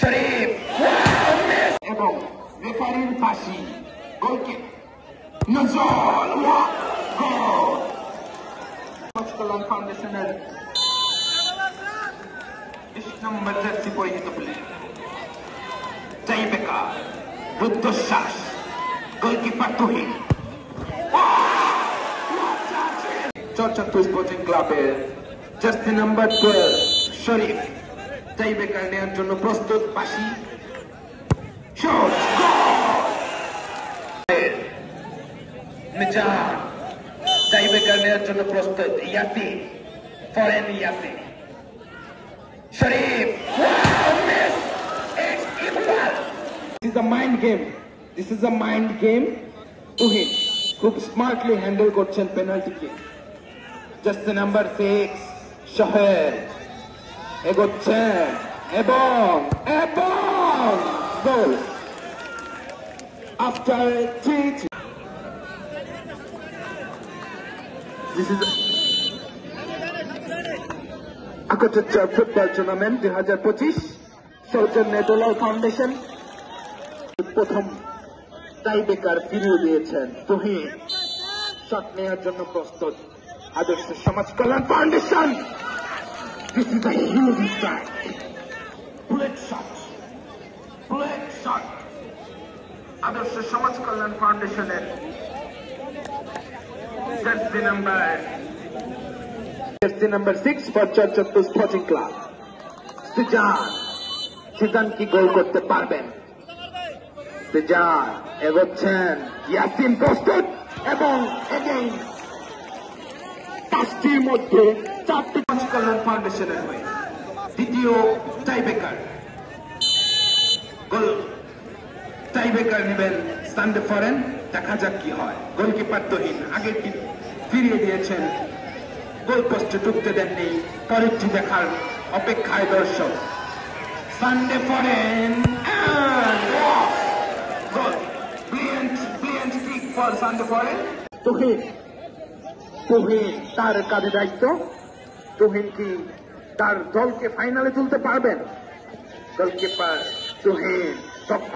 শরীফ এবং রেফারির ফাঁসি গোলকিপ নজল কল্যাণ ফাউন্ডেশনের 20 নম্বর জার্সি পরিহিত প্লেয়ার টাইবেকার রুদ্ধশ্বাস গোলকিপার তুহিন চরচাত্তর স্পোর্টিং ক্লাবের জার্সি নাম্বার 12 শরীফ টাইবেকার নেওয়ার জন্য প্রস্তুত পাশি শট মিজান টাইবেকার নেওয়ার জন্য প্রস্তুত Yasin foreign Yasin Sharif This is a mind game. This is a mind game. Tuhin খুব স্মার্টলি হ্যান্ডেল করছেন penalty kick jersey number 6 Shahed এগোচ্ছেন এবং গোল after 3 This is Akachacha Football Tournament 2025 সৌজন্যে দোলাল ফাউন্ডেশন প্রথম টাইবেকার ফিরিয়ে দিয়েছেন তুহিন শট নেওয়ার জন্য প্রস্তুত আদর্শ সমাজ কল্যাণ foundation This is a huge strike. Bullet shot. আদর্শ সমাজ কল্যাণ ফাউন্ডেশনের jersey number 6 for Charchattar sporting club Sijan কি গোল করতে পারবেন সিজান এগোচ্ছেন ইয়াসিন প্রস্তুত এবং এগেইন 5টির মধ্যে 4টি কল্যাণ ফাউন্ডেশনের হয়ে দ্বিতীয় টাইবেকার গোল টাইবেকার নেবেন সানডে ফরেন দেখা যাক কি হয় গোলকিপার তুহিন আগের ফিরিয়ে দিয়েছেন গোল পোস্টে ঢুকতে দেননি পরেরটি দেখার অপেক্ষায় দর্শক Sunday foreign goal brilliant kick for Sunday foreign Tuhin তার কাঁধে দায়িত্ব তুহিন কি তার দলকে ফাইনালে তুলতে পারবেন গোলকিপার তুহিন দক্ষ